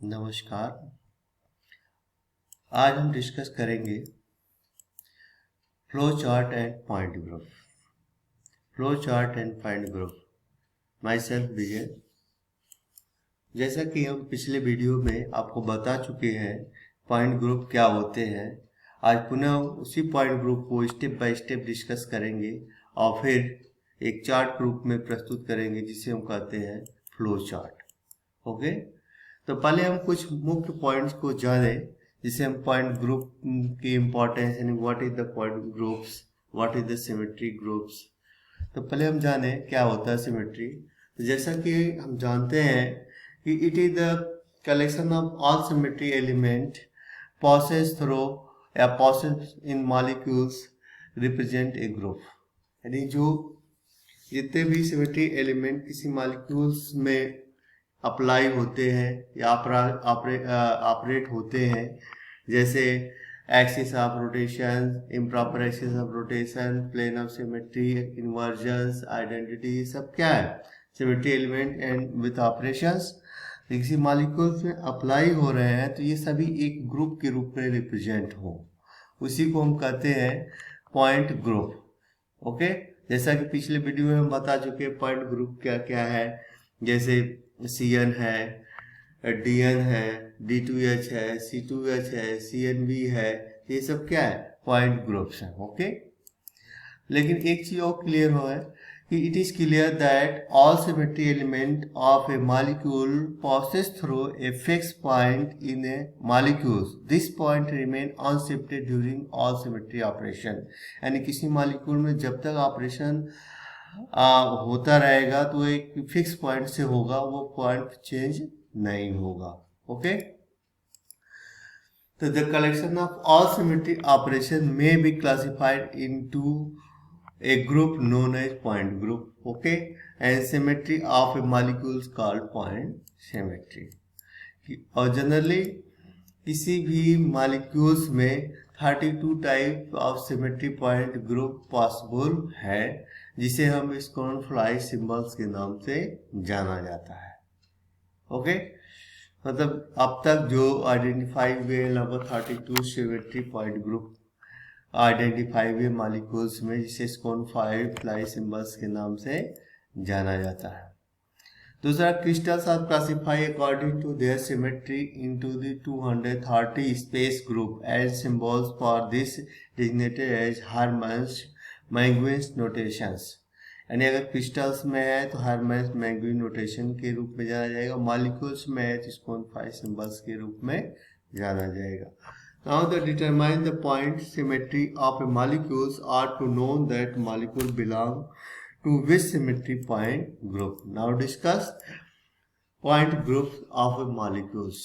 नमस्कार। आज हम डिस्कस करेंगे flow chart and point group. Flow chart and point group. Myself Vijay. जैसा कि हम पिछले वीडियो में आपको बता चुके हैं पॉइंट ग्रुप क्या होते हैं, आज पुनः उसी पॉइंट ग्रुप को स्टेप बाय स्टेप डिस्कस करेंगे और फिर एक चार्ट रूप में प्रस्तुत करेंगे जिसे हम कहते हैं फ्लो चार्ट। ओके, तो पहले हम कुछ मुख्य पॉइंट्स को जानें जिसे हम पॉइंट ग्रुप की इम्पोर्टेंस यानी what is the point groups, what is the symmetry groups. तो पहले हम जाने क्या होता है सिमेट्री। तो जैसा कि हम जानते हैं कि it is the collection of all symmetry element passes through या passes in molecules represent a group. यानी जो जितने भी सिमेट्री एलिमेंट किसी मॉलिक्यूल्स में अप्लाई होते हैं या ऑपरेट होते हैं, जैसे axis of rotation, improper axis of rotation, plane of symmetry, inversions, identity, सब क्या है symmetry element and with operations किसी मॉलिक्यूल्स में अप्लाई हो रहे हैं, तो ये सभी एक ग्रुप के रूप में रिप्रेजेंट हो, उसी को हम कहते हैं पॉइंट ग्रुप। ओके, जैसा कि पिछले वीडियो में हम बता चुके हैं पॉइंट ग्रुप क्या क्या है, जैसे CN है, DN है, D2H है, C2H है, CNV है, ये सब क्या है पॉइंट ग्रुप्स हैं। ओके, लेकिन एक चीज और क्लियर हो है कि it is clear that all symmetry element of a molecule passes through a fix point in a molecule. This point remain unshifted during all symmetry operation. यानी किसी मॉलिक्यूल में जब तक ऑपरेशन होता रहेगा तो एक फिक्स पॉइंट से होगा, वो पॉइंट चेंज नहीं होगा। ओके, तो the collection of all symmetry operation may be classified into a group known as point group. Okay, and symmetry of a molecule is called point symmetry. और generally किसी भी molecules में 32 type of symmetry point group possible है, जिसे हम स्कोनफ्लाई symbols के नाम से जाना जाता है। ओके, मतलब अब तक जो आइडेंटिफाई हुए लगभग 32 सिमेट्री पॉइंट ग्रुप आइडेंटिफाई हुए मॉलिक्यूल्स में, जिसे स्कोनफ्लाई सिंबल्स के नाम से जाना जाता है। दूसरा, crystals are classify according to their symmetry into the 230 space group and symbols for this designated as Hermann Mauguin notations. यानी अगर क्रिस्टल्स में है तो हर्माइट-मैंगुइज नोटेशन के रूप में जाना जाएगा, मॉलिक्यूल्स में है तो स्कोनफ्लाई सिंबल्स के रूप में जाना जाएगा। Now to determine the point symmetry of a molecules are to know that molecule belong to which symmetry point group. Now discuss point groups of a molecules.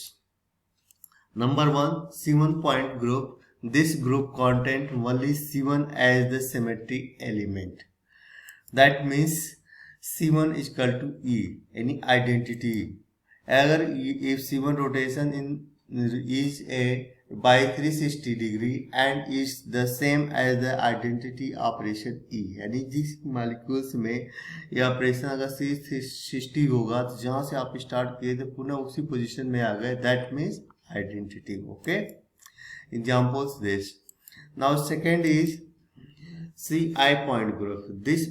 Number 1, C1 point group. This group contains only C1 as the symmetry element. That means C1 is equal to E, any identity. अगर if C1 rotation is a by 360 degree and is the same as the identity operation E, यानी जिस molecules में ये operation अगर 360 होगा तो जहां से आप स्टार्ट किए थे पुनः उसी पोजीशन में आ गए, that means identity. Okay, examples this. Now second is CI point group. This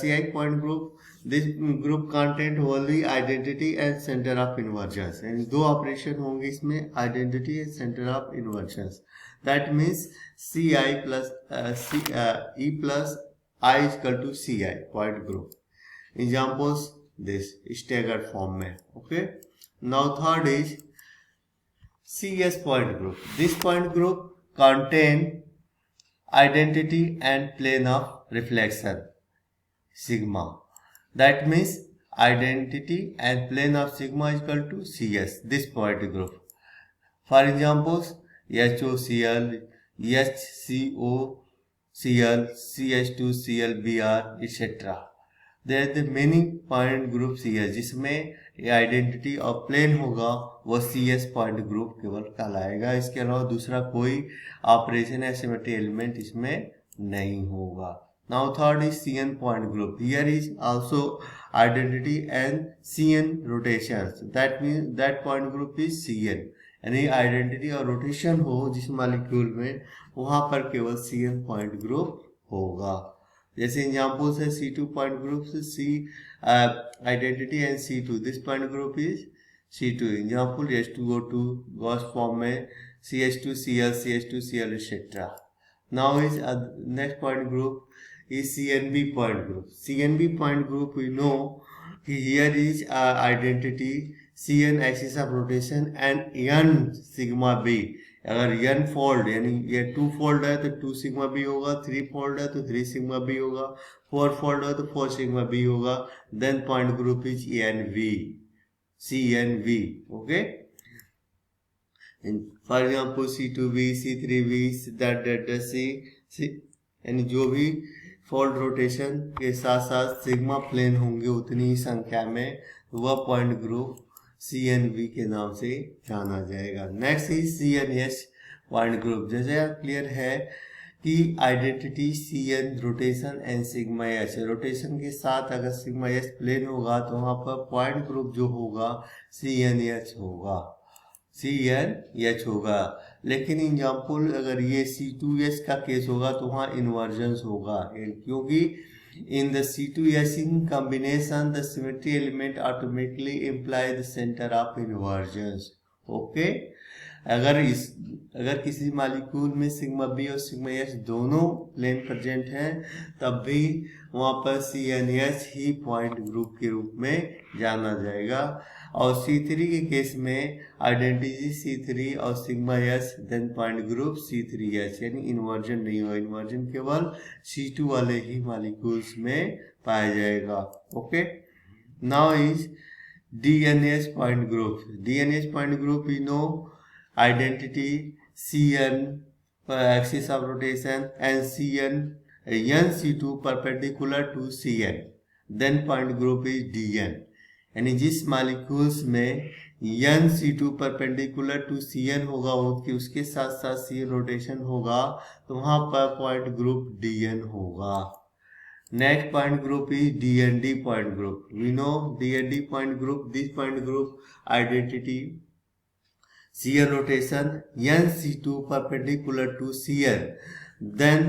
CI point group, this group content only identity and center of inversions. यानी दो ऑपरेशन होंगे इसमें, identity and center of inversions. That means CI plus E plus I is equal to CI point group. Examples this staggered form में. Okay. Now third is CS point group. This point group contain identity and plane of reflection sigma. That means identity and plane of sigma is equal to CS, this point group. For examples, HOCl, HCOCl, CH2Cl, Br, etc. There are the many point groups here, जिसमें ये identity और plane होगा वो CS point group केवल कहलाएगा। इसके अलावा दूसरा कोई ऑपरेशन या सिमेट्री एलिमेंट इसमें नहीं होगा। Now third is CN point group. Here is also identity and CN rotations. That means that point group is CN. यानी आइडेंटिटी और रोटेशन हो जिस मॉलिक्यूल में, वहां पर केवल CN पॉइंट ग्रुप होगा. जैसे एग्जाम्पल्स है C2 पॉइंट ग्रुप से C identity and C2. This point group is C2. Example H2O2 Gauss form में CH2Cl CH2Cl etc. Now is next point group is CNB point group. CNB point group we know here is identity CN axis of rotation and N sigma B. अगर N fold यानी ये 2 fold है तो 2 sigma B होगा, 3 fold है तो 3 sigma B होगा, 4 fold है तो 4 सिग्मा B होगा. Then point group is NV, CNV. Okay. For example C2B, C3B, C यानी जो भी फोल्ड रोटेशन के साथ साथ सिग्मा प्लेन होंगे उतनी ही संख्या में, वह पॉइंट ग्रुप CNV के नाम से जाना जाएगा. Next is CNS point group. जैसे क्लियर है कि identity CN rotation and sigma H. Rotation के साथ अगर सिग्मा H प्लेन होगा तो वहाँ पर पॉइंट ग्रुप जो होगा CNH होगा, CNH होगा. लेकिन एग्जाम्पल अगर ये C2H का केस होगा तो वहाँ इन्वर्जन्स होगा, क्योंकि in the C2H combination the symmetry element automatically imply the centre of इन्वर्जन्स. Okay. अगर किसी मॉलिक्यूल में सिग्मा B और सिग्मा H दोनों प्लेन प्रेजेंट हैं तब भी वहाँ पर CNH ही पॉइंट ग्रुप के रूप में जाना जाएगा. और C3 के केस में आइडेंटिटी C3 और sigma H then point group C3H, यानी इन्वर्जन नहीं होगा. इन्वर्जन केवल C2 वाले ही मॉलिक्यूल्स में पाया जाएगा. Okay. Now is DNS point group. DNS point group you know identity CN axis of rotation and NC2 perpendicular to CN. Then point group is DN. यानी जिस मॉलिक्यूल्स में NC2 परपेंडिकुलर टू CN होगा उसके साथ साथ CN rotation होगा तो वहां पर पॉइंट ग्रुप DN होगा. Next point group is DND point group. We know DND point group. This point group identity CN rotation NC2 perpendicular to CN. Then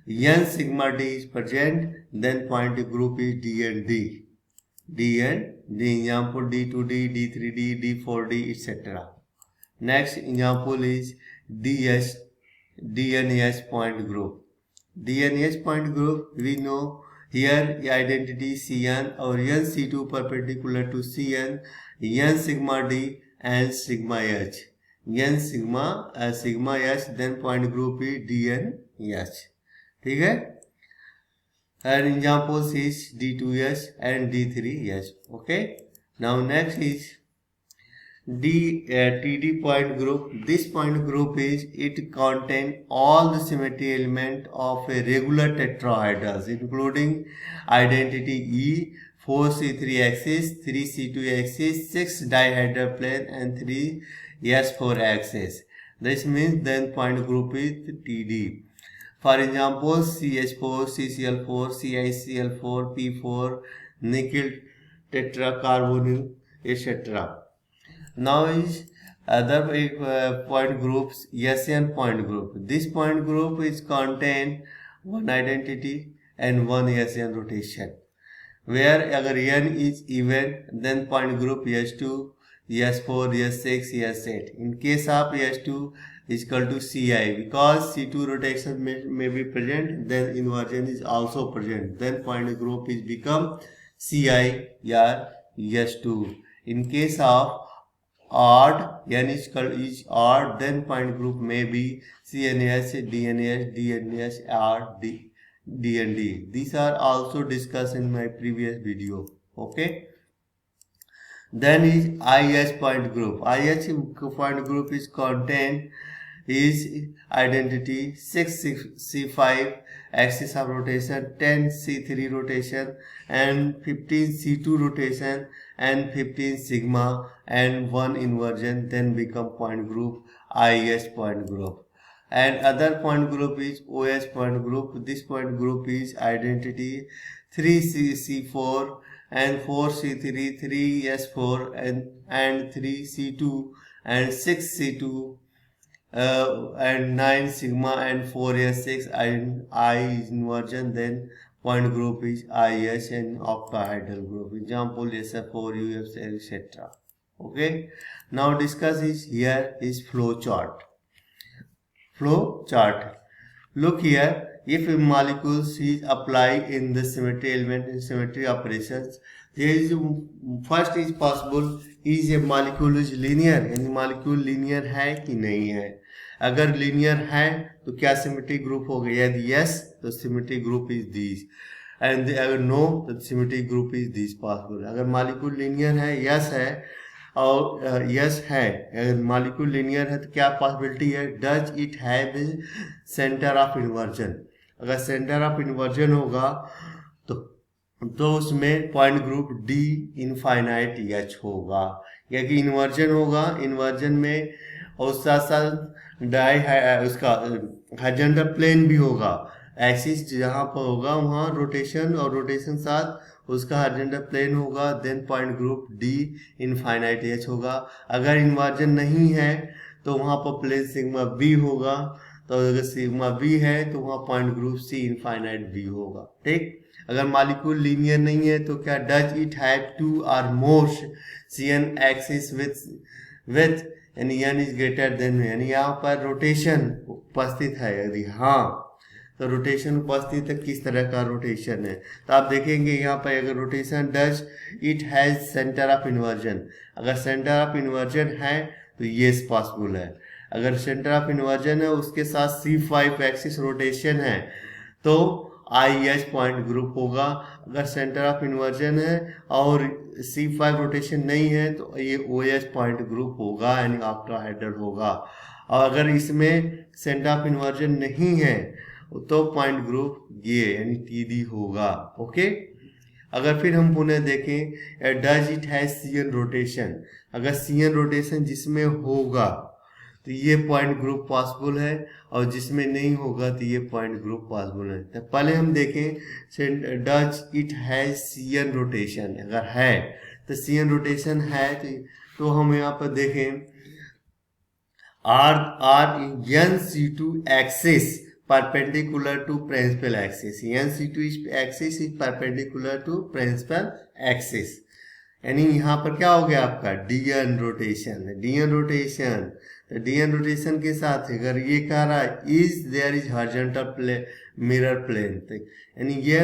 N sigma D is present. Then point group is DND. DND example D2D, D3D, D4D etc. Next example is DNS point group. DNS point group we know here identity CN or NC2 perpendicular to CN, N sigma D and sigma H. N sigma H then point group is DNH. ठीक है. And examples is D2H and D3H. Okay. Now next is TD point group. This point group is it contain all the symmetry element of a regular tetrahedrons including identity E, 4C3 axis, 3C2 axis, 6 dihedral plane and 3S4 axis. This means then point group is TD. For example, CH4, CCl4, CiCl4, P4, nickel tetracarbonyl, etc. Now is other point groups, SN point group. This point group is contain one identity and one SN rotation. Where अगर N is even then point group S2, S4, S6, S8. In case of S2 is equal to Ci because C2 rotation may be present, then inversion is also present. Then point group is become Ci or S2. In case of odd, N is odd, then point group may be CNS, DNS, DNS or DND. These are also discussed in my previous video. Okay. Then is IH point group. IH point group is contained is identity 6C5 axis of rotation, 10C3 rotation and 15C2 rotation and 15 sigma and 1 inversion, then become point group IH point group. And other point group is OH point group. This point group is identity 3C4 and 4C3, 3S4 and 3C2 and 6C2 and 9 sigma and 4S6 and I inversion, then point group is IS and octahedral group. Example SF4, UF, etc. Okay. Now discuss is here is flow chart. Flow chart. Look here. If a molecule is applied in the symmetry element in symmetry operations, there is first is possible is a molecule is linear, यानी molecule linear है कि नहीं है. अगर linear है तो क्या symmetry group हो गया? यदि yes तो symmetry group is this, and अगर no तो symmetry group is this possible. अगर molecule linear है, yes है और यस है, अगर मॉलिक्यूल लिनियर है तो क्या पॉसिबिलिटी है? Does it have centre of inversion. अगर सेंटर ऑफ इन्वर्जन होगा तो उसमें point group D infinite H होगा, क्योंकि इन्वर्जन होगा. इन्वर्जन में और साथ साथ डाई है, उसका हॉरिजॉन्टल प्लेन भी होगा. एक्सिस जहाँ पर होगा वहाँ रोटेशन और रोटेशन साथ उसका हॉरिजॉन्टल प्लेन होगा. Then point group D infinite H होगा. अगर इन्वर्जन नहीं है तो वहाँ पर प्लेन सिग्मा बी होगा. तो अगर सिग्मा बी है तो वहाँ point group C infinite B होगा. ठीक. अगर मॉलिक्यूल लीनियर नहीं है तो क्या? डज इट हैव टू और मोर CN एक्सिस विथ यानी n इज ग्रेटर देन, यानी यहाँ पर रोटेशन उपस्थित है. यदि हाँ तो रोटेशन उपस्थित है. किस तरह का रोटेशन है? तो आप देखेंगे यहाँ पर अगर rotation does it has centre of inversion. अगर सेंटर ऑफ इन्वर्जन है तो ये पॉसिबल है. अगर सेंटर ऑफ इन्वर्जन है उसके साथ C5 एक्सिस रोटेशन है तो IH पॉइंट ग्रुप होगा. अगर सेंटर ऑफ इन्वर्जन है और C5 रोटेशन नहीं है तो ये OH पॉइंट ग्रुप होगा, यानी ऑक्टाहेड्रल होगा. और अगर इसमें सेंटर ऑफ इन्वर्जन नहीं है तो पॉइंट ग्रुप ये यानी TD होगा. ओके. अगर फिर हम पुनः देखें does it has CN rotation. अगर CN रोटेशन जिसमें होगा तो ये पॉइंट ग्रुप पॉसिबल है और जिसमें नहीं होगा तो ये पॉइंट ग्रुप पॉसिबल है. तो पहले हम देखें does it has CN rotation. अगर है तो CN रोटेशन है तो हम यहाँ पर देखें R NC2 axis perpendicular to principal axis. NC2 axis is perpendicular to principal axis. यानी यहाँ पर क्या हो गया आपका? DN rotation. DN रोटेशन तो DN रोटेशन के साथ अगर ये कह रहा है is there is horizontal plane mirror plane, यानी ये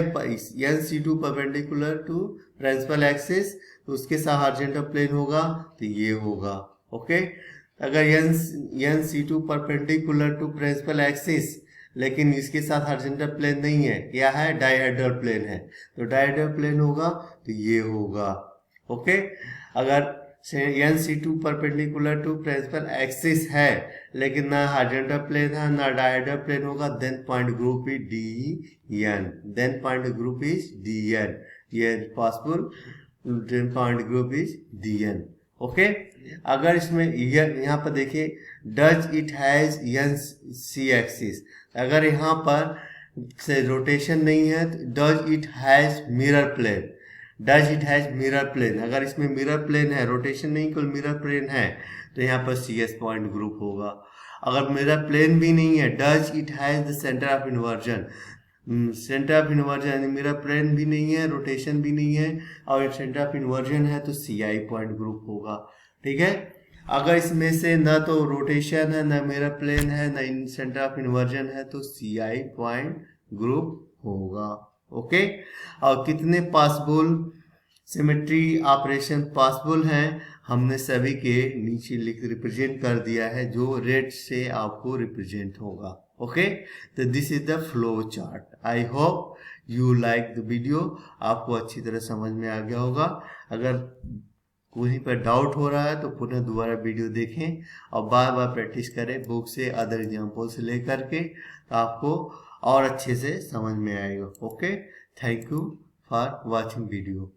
NC2 perpendicular to principal axis तो उसके साथ हॉरिजॉन्टल प्लेन होगा तो ये होगा. ओके. अगर NC2 perpendicular to principal axis लेकिन इसके साथ हॉरिजॉन्टल प्लेन नहीं है, क्या है? डायहेड्रल प्लेन है, तो डायहेड्रल प्लेन होगा तो ये होगा. ओके. अगर NC2 perpendicular to principal axis है लेकिन ना हॉरिजॉन्टल प्लेन है ना डायहेड्रल प्लेन होगा, then point group is DN. Then point group is DN. ये possible. Then point group is DN. Okay. अगर इसमें यहाँ पर देखिए does it has NC axis. अगर यहाँ पर से रोटेशन नहीं है तो does it has mirror plane. Does it has mirror plane. अगर इसमें मिरर प्लेन है, रोटेशन नहीं केवल मिरर प्लेन है तो यहाँ पर CS पॉइंट ग्रुप होगा. अगर मिरर प्लेन भी नहीं है, does it has the centre of inversion. Centre of inversion यानी मिरर प्लेन भी नहीं है, रोटेशन भी नहीं है और सेंटर ऑफ इन्वर्जन है तो CI पॉइंट ग्रुप होगा. ठीक है. अगर इसमें से न तो रोटेशन है न मिरर प्लेन है न सेंटर ऑफ इन्वर्जन है तो CI पॉइंट ग्रुप होगा. ओके. और कितने पॉसिबल सिमेट्री ऑपरेशन पॉसिबल हैं हमने सभी के नीचे रिप्रेजेंट कर दिया है, जो रेड से आपको रिप्रेजेंट होगा. ओके. तो this is the flow chart. I hope you like the video. आपको अच्छी तरह समझ में आ गया होगा. अगर कहीं पर डाउट हो रहा है तो पुनः दोबारा वीडियो देखें और बार बार प्रैक्टिस करें बुक से, अदर एग्जाम्पल से लेकर के, तो आपको और अच्छे से समझ में आएगा. Okay. Thank you for watching video.